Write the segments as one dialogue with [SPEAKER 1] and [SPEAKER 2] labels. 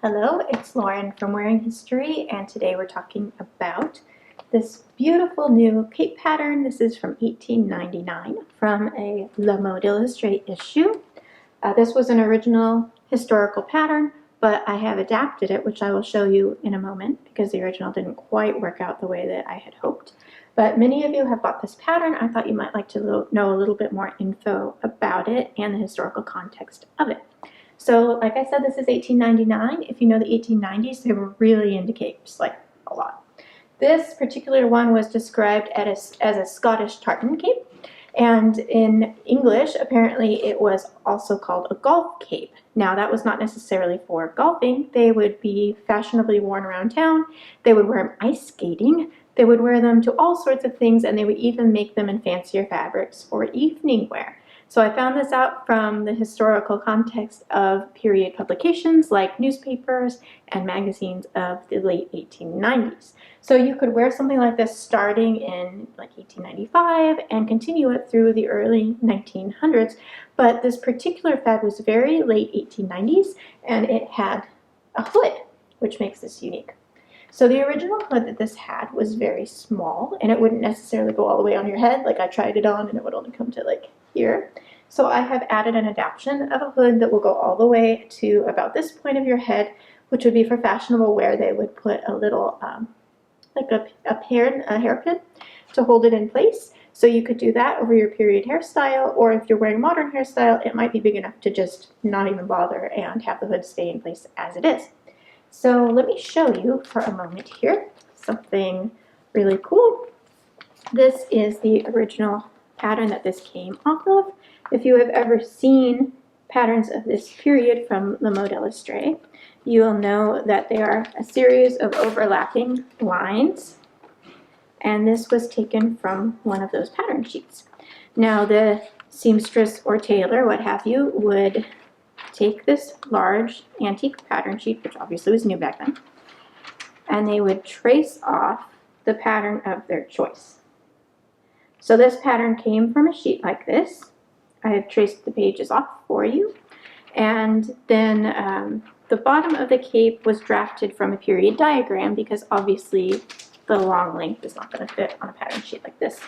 [SPEAKER 1] Hello, it's Lauren from Wearing History, and today we're talking about this beautiful new cape pattern. This is from 1899 from a Mode Illustree issue. This was an original historical pattern, but I have adapted it, which I will show you in a moment because the original didn't quite work out the way that I had hoped. But many of you have bought this pattern. I thought you might like to know a little bit more info about it and the historical context of it. So like I said, this is 1899. If you know the 1890s, they were really into capes, like a lot. This particular one was described as a Scottish tartan cape. And in English, apparently it was also called a golf cape. Now that was not necessarily for golfing. They would be fashionably worn around town. They would wear them ice skating. They would wear them to all sorts of things, and they would even make them in fancier fabrics for evening wear. So I found this out from the historical context of period publications like newspapers and magazines of the late 1890s. So you could wear something like this starting in like 1895 and continue it through the early 1900s. But this particular fad was very late 1890s, and it had a hood, which makes this unique. So the original hood that this had was very small, and it wouldn't necessarily go all the way on your head. Like I tried it on and it would only come to like here. So I have added an adaptation of a hood that will go all the way to about this point of your head, which would be for fashionable wear. They would put a little, like a hairpin to hold it in place. So you could do that over your period hairstyle, or if you're wearing modern hairstyle, it might be big enough to just not even bother and have the hood stay in place as it is. So let me show you for a moment here something really cool. This is the original pattern that this came off of. If you have ever seen patterns of this period from the Mode Illustree, you will know that they are a series of overlapping lines, and this was taken from one of those pattern sheets. Now the seamstress or tailor, what have you, would take this large antique pattern sheet, which obviously was new back then, and they would trace off the pattern of their choice. So this pattern came from a sheet like this. I have traced the pages off for you, and then the bottom of the cape was drafted from a period diagram because obviously the long length is not going to fit on a pattern sheet like this.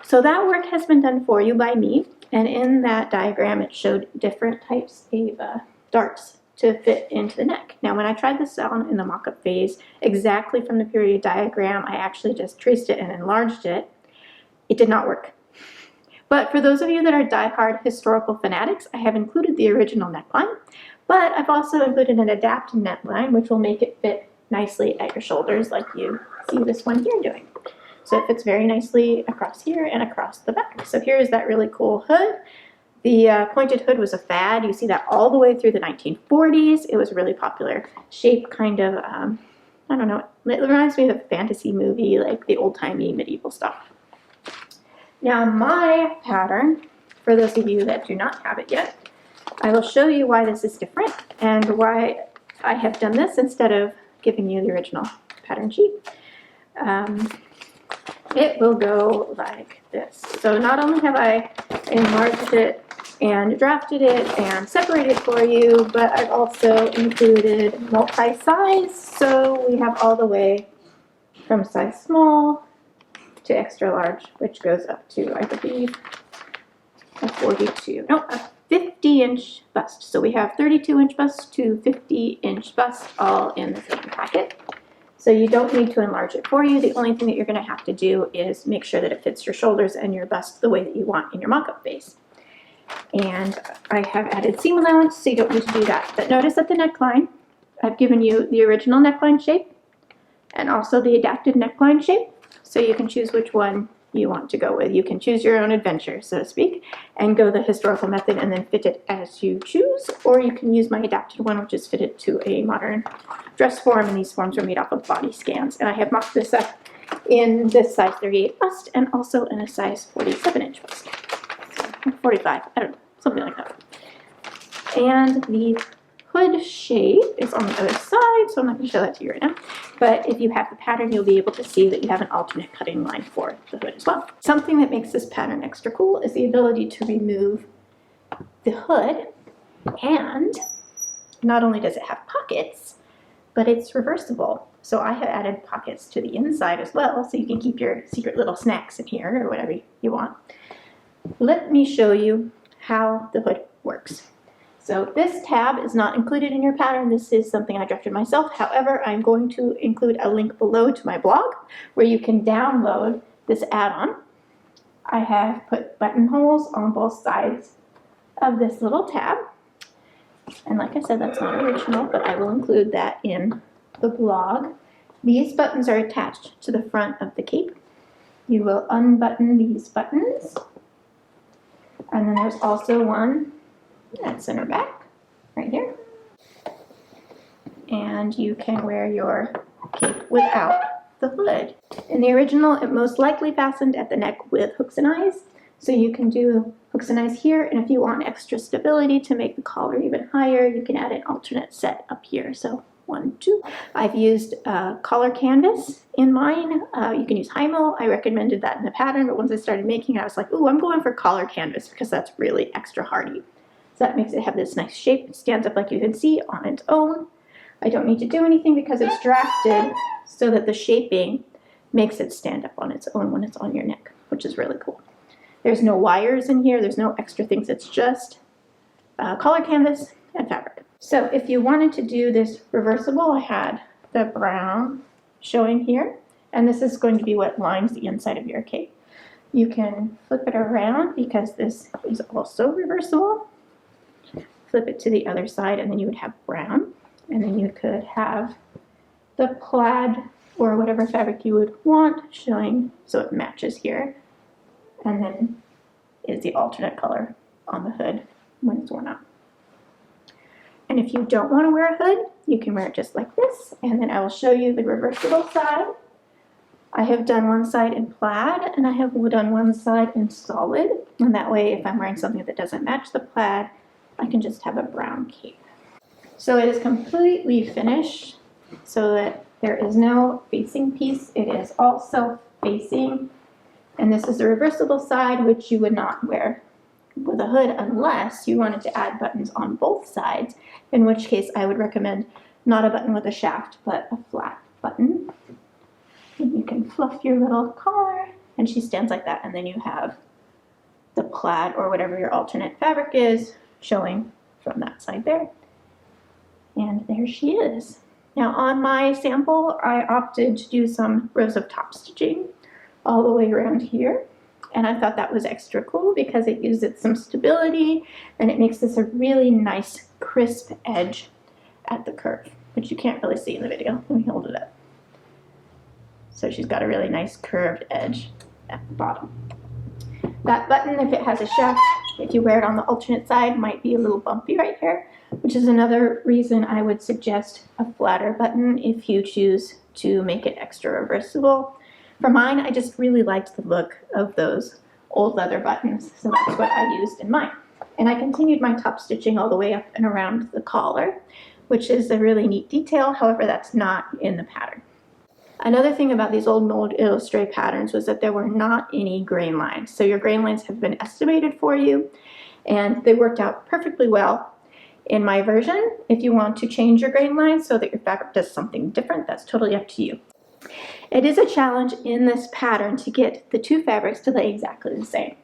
[SPEAKER 1] So that work has been done for you by me, and in that diagram it showed different types of darts to fit into the neck. Now when I tried this on in the mock-up phase, exactly from the period diagram, I actually just traced it and enlarged it. It did not work. But for those of you that are die-hard historical fanatics, I have included the original neckline, but I've also included an adapted neckline, which will make it fit nicely at your shoulders like you see this one here doing. So it fits very nicely across here and across the back. So here's that really cool hood. The pointed hood was a fad. You see that all the way through the 1940s. It was a really popular shape, kind of, I don't know, it reminds me of a fantasy movie, like the old-timey medieval stuff. Now my pattern, for those of you that do not have it yet, I will show you why this is different and why I have done this instead of giving you the original pattern sheet. It will go like this. So not only have I enlarged it and drafted it and separated for you, but I've also included multi-size. So we have all the way from size small to extra large, which goes up to, I believe, a 50-inch bust. So we have 32-inch bust to 50-inch bust all in the same packet. So you don't need to enlarge it for you. The only thing that you're going to have to do is make sure that it fits your shoulders and your bust the way that you want in your mock-up phase. And I have added seam allowance, so you don't need to do that. But notice at the neckline, I've given you the original neckline shape and also the adapted neckline shape. So you can choose which one you want to go with. You can choose your own adventure, so to speak, and go the historical method and then fit it as you choose, or you can use my adapted one, which is fitted to a modern dress form, and these forms are made off of body scans. And I have mocked this up in this size 38 bust and also in a size 47-inch bust. 45, I don't know, something like that. And the hood shape is on the other side, so I'm not going to show that to you right now. But if you have the pattern, you'll be able to see that you have an alternate cutting line for the hood as well. Something that makes this pattern extra cool is the ability to remove the hood and not only does it have pockets, but it's reversible. So I have added pockets to the inside as well, so you can keep your secret little snacks in here or whatever you want. Let me show you how the hood works. So this tab is not included in your pattern. This is something I drafted myself. However, I'm going to include a link below to my blog where you can download this add-on. I have put buttonholes on both sides of this little tab. And like I said, that's not original, but I will include that in the blog. These buttons are attached to the front of the cape. You will unbutton these buttons. And then there's also one at center back, right here. And you can wear your cape without the hood. In the original, it most likely fastened at the neck with hooks and eyes. So you can do hooks and eyes here, and if you want extra stability to make the collar even higher, you can add an alternate set up here. So 1, 2. I've used collar canvas in mine. You can use Hymo. I recommended that in the pattern, but once I started making it, I was like, ooh, I'm going for collar canvas because that's really extra hardy. So that makes it have this nice shape. It stands up like you can see on its own. I don't need to do anything because it's drafted so that the shaping makes it stand up on its own when it's on your neck, which is really cool. There's no wires in here, there's no extra things, it's just collar canvas and fabric. So if you wanted to do this reversible, I had the brown showing here, and this is going to be what lines the inside of your cape. You can flip it around because this is also reversible. Flip it to the other side and then you would have brown, and then you could have the plaid or whatever fabric you would want showing so it matches here. And then is the alternate color on the hood when it's worn out. And if you don't want to wear a hood, you can wear it just like this, and then I will show you the reversible side. I have done one side in plaid, and I have done one side in solid, and that way if I'm wearing something that doesn't match the plaid, I can just have a brown cape. So it is completely finished so that there is no facing piece. It is all self-facing. And this is the reversible side, which you would not wear with a hood unless you wanted to add buttons on both sides, in which case I would recommend not a button with a shaft, but a flat button. And you can fluff your little collar, and she stands like that, and then you have the plaid or whatever your alternate fabric is showing from that side there. And there she is. Now on my sample, I opted to do some rows of top stitching all the way around here, and I thought that was extra cool because it gives it some stability and it makes this a really nice crisp edge at the curve, which you can't really see in the video. Let me hold it up. So she's got a really nice curved edge at the bottom. That button, if it has a shaft, if you wear it on the alternate side, might be a little bumpy right here, which is another reason I would suggest a flatter button if you choose to make it extra reversible. For mine, I just really liked the look of those old leather buttons, so that's what I used in mine. And I continued my top stitching all the way up and around the collar, which is a really neat detail. However, that's not in the pattern. Another thing about these old Mode Illustree patterns was that there were not any grain lines. So your grain lines have been estimated for you, and they worked out perfectly well. In my version, if you want to change your grain lines so that your fabric does something different, that's totally up to you. It is a challenge in this pattern to get the two fabrics to lay exactly the same.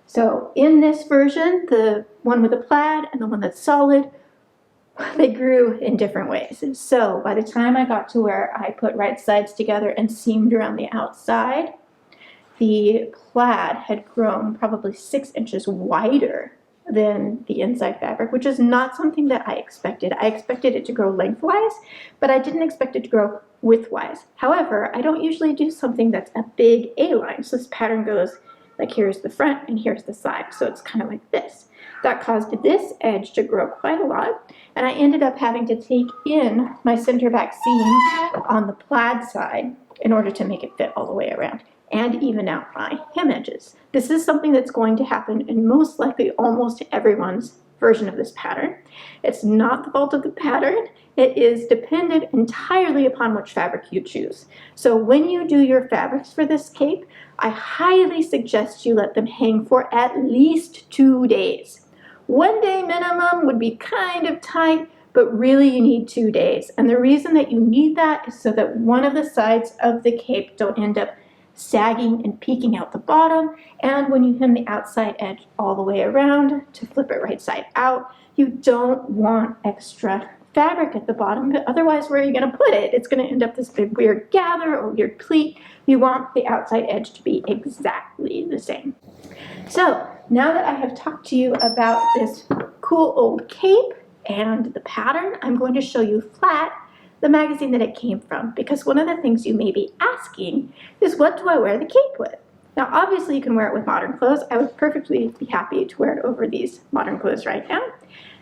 [SPEAKER 1] So in this version, the one with the plaid and the one that's solid, they grew in different ways. So by the time I got to where I put right sides together and seamed around the outside, the plaid had grown probably 6 inches wider than the inside fabric, which is not something that I expected. I expected it to grow lengthwise, but I didn't expect it to grow widthwise. However, I don't usually do something that's a big A-line. So this pattern goes like here's the front and here's the side. So it's kind of like this. That caused this edge to grow quite a lot, and I ended up having to take in my center back seam on the plaid side in order to make it fit all the way around and even out my hem edges. This is something that's going to happen in most likely almost everyone's version of this pattern. It's not the fault of the pattern. It is dependent entirely upon which fabric you choose. So when you do your fabrics for this cape, I highly suggest you let them hang for at least 2 days. 1 day minimum would be kind of tight, but really you need 2 days. And the reason that you need that is so that one of the sides of the cape don't end up sagging and peeking out the bottom, and when you hem the outside edge all the way around to flip it right side out, you don't want extra fabric at the bottom, but otherwise where are you going to put it? It's going to end up this big weird gather or weird pleat. You want the outside edge to be exactly the same. So now that I have talked to you about this cool old cape and the pattern, I'm going to show you flat the magazine that it came from, because one of the things you may be asking is, what do I wear the cape with? Now obviously you can wear it with modern clothes. I would perfectly be happy to wear it over these modern clothes right now.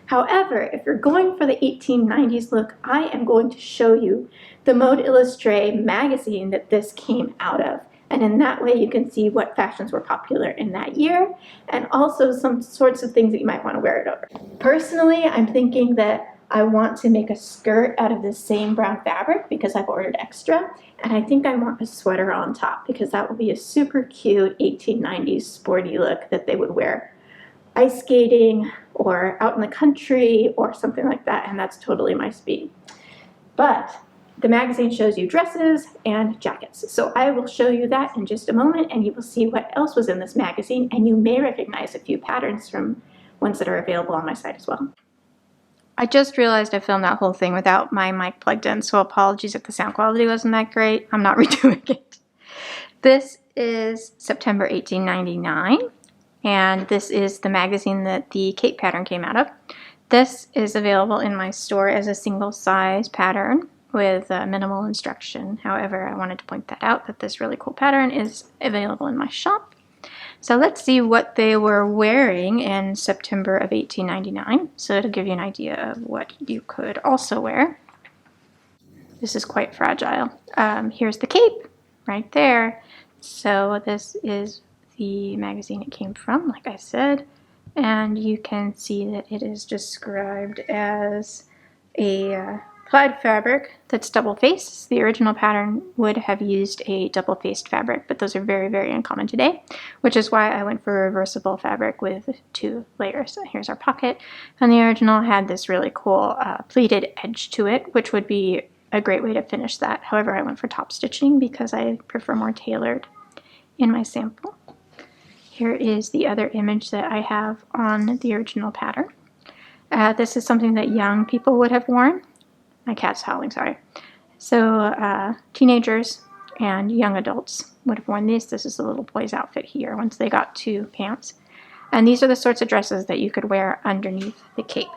[SPEAKER 1] However, if you're going for the 1890s look, I am going to show you the Mode Illustree magazine that this came out of. And in that way you can see what fashions were popular in that year, and also some sorts of things that you might want to wear it over. Personally, I'm thinking that I want to make a skirt out of the same brown fabric because I've ordered extra, and I think I want a sweater on top because that will be a super cute 1890s sporty look that they would wear ice skating or out in the country or something like that, and that's totally my speed. But the magazine shows you dresses and jackets, so I will show you that in just a moment, and you will see what else was in this magazine, and you may recognize a few patterns from ones that are available on my site as well. I just realized I filmed that whole thing without my mic plugged in, so apologies if the sound quality wasn't that great. I'm not redoing it. This is September 1899, and this is the magazine that the cape pattern came out of. This is available in my store as a single size pattern with minimal instruction. However, I wanted to point that out, that this really cool pattern is available in my shop. So let's see what they were wearing in September of 1899. So it'll give you an idea of what you could also wear. This is quite fragile. Here's the cape right there. So this is the magazine it came from, like I said. And you can see that it is described as a plaid fabric that's double-faced. The original pattern would have used a double-faced fabric, but those are very, very uncommon today, which is why I went for reversible fabric with 2 layers. So here's our pocket, and the original had this really cool pleated edge to it, which would be a great way to finish that. However, I went for top stitching because I prefer more tailored in my sample. Here is the other image that I have on the original pattern. This is something that young people would have worn. My cat's howling, sorry. So teenagers and young adults would have worn these. This is the little boy's outfit here once they got to pants. And these are the sorts of dresses that you could wear underneath the cape.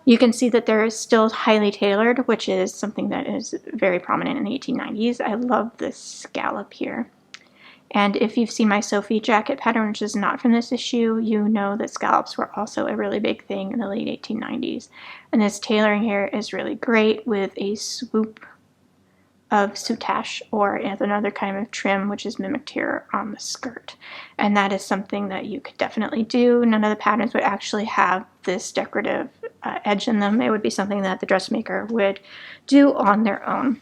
[SPEAKER 1] You can see that there is still highly tailored, which is something that is very prominent in the 1890s. I love this scallop here. And if you've seen my Sophie jacket pattern, which is not from this issue, you know that scallops were also a really big thing in the late 1890s. And this tailoring here is really great with a swoop of soutache or another kind of trim, which is mimicked here on the skirt. And that is something that you could definitely do. None of the patterns would actually have this decorative edge in them. It would be something that the dressmaker would do on their own.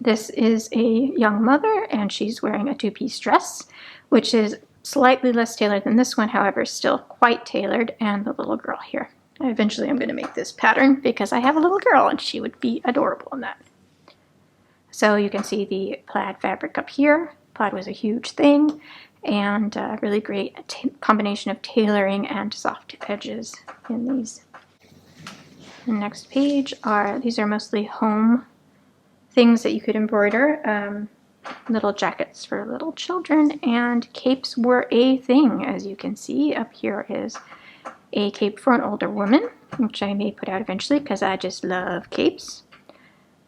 [SPEAKER 1] This is a young mother, and she's wearing a 2-piece dress, which is slightly less tailored than this one, however, still quite tailored, and the little girl here. Eventually I'm going to make this pattern because I have a little girl, and she would be adorable in that. So you can see the plaid fabric up here. Plaid was a huge thing, and really great combination of tailoring and soft edges in these. The next page these are mostly home things that you could embroider, little jackets for little children, and capes were a thing. As you can see, up here is a cape for an older woman, which I may put out eventually because I just love capes.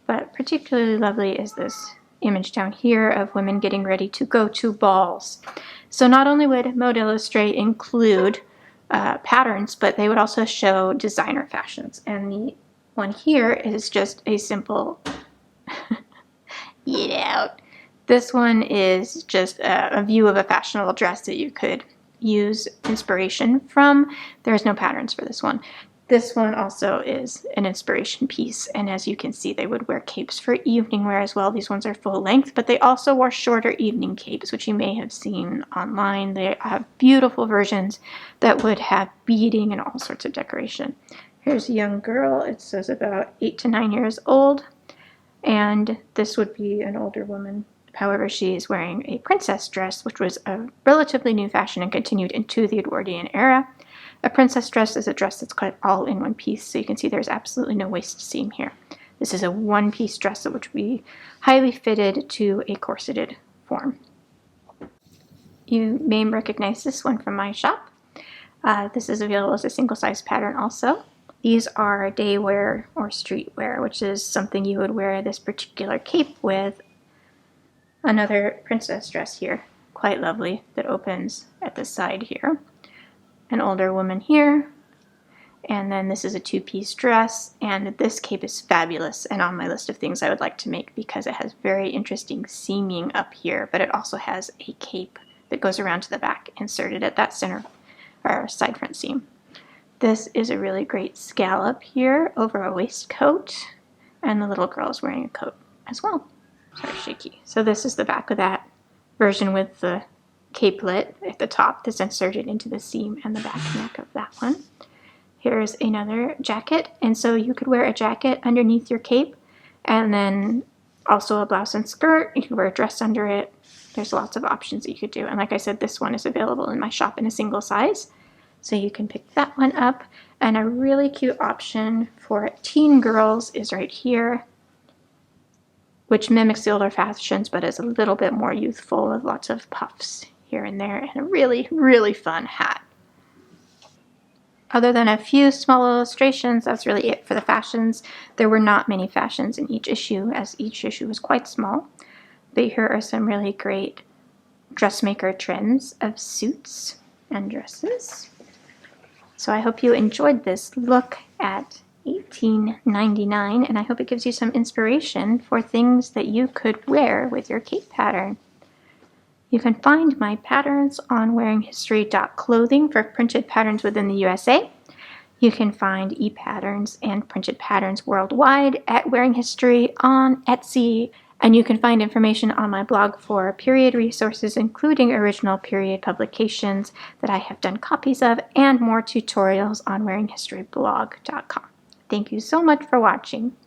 [SPEAKER 1] But particularly lovely is this image down here of women getting ready to go to balls. So not only would Mode Illustree include patterns, but they would also show designer fashions. And the one here is just a simple eat out. This one is just a view of a fashionable dress that you could use inspiration from. There's no patterns for this one. This one also is an inspiration piece, and as you can see, they would wear capes for evening wear as well. These ones are full length, but they also wore shorter evening capes, which you may have seen online. They have beautiful versions that would have beading and all sorts of decoration. Here's a young girl. It says about 8 to 9 years old. And this would be an older woman. However, she is wearing a princess dress, which was a relatively new fashion and continued into the Edwardian era. A princess dress is a dress that's cut all in one piece, so you can see there's absolutely no waist seam here. This is a one-piece dress that would be highly fitted to a corseted form. You may recognize this one from my shop. This is available as a single-size pattern also. These are day wear or street wear, which is something you would wear this particular cape with. Another princess dress here, quite lovely, that opens at the side here. An older woman here, and then this is a two-piece dress, and this cape is fabulous and on my list of things I would like to make because it has very interesting seaming up here, but it also has a cape that goes around to the back inserted at that center or side front seam. This is a really great scallop here over a waistcoat, and the little girl is wearing a coat as well. Sorry, shaky. So this is the back of that version with the capelet at the top that's inserted into the seam and the back neck of that one. Here's another jacket, and so you could wear a jacket underneath your cape, and then also a blouse and skirt. You could wear a dress under it. There's lots of options that you could do, and like I said, this one is available in my shop in a single size. So you can pick that one up. And a really cute option for teen girls is right here, which mimics the older fashions, but is a little bit more youthful with lots of puffs here and there, and a really, really fun hat. Other than a few small illustrations, that's really it for the fashions. There were not many fashions in each issue, as each issue was quite small. But here are some really great dressmaker trends of suits and dresses. So I hope you enjoyed this look at 1899, and I hope it gives you some inspiration for things that you could wear with your cape pattern. You can find my patterns on wearinghistory.clothing for printed patterns within the USA. You can find e-patterns and printed patterns worldwide at Wearing History on Etsy. And you can find information on my blog for period resources, including original period publications that I have done copies of, and more tutorials on wearinghistoryblog.com. Thank you so much for watching.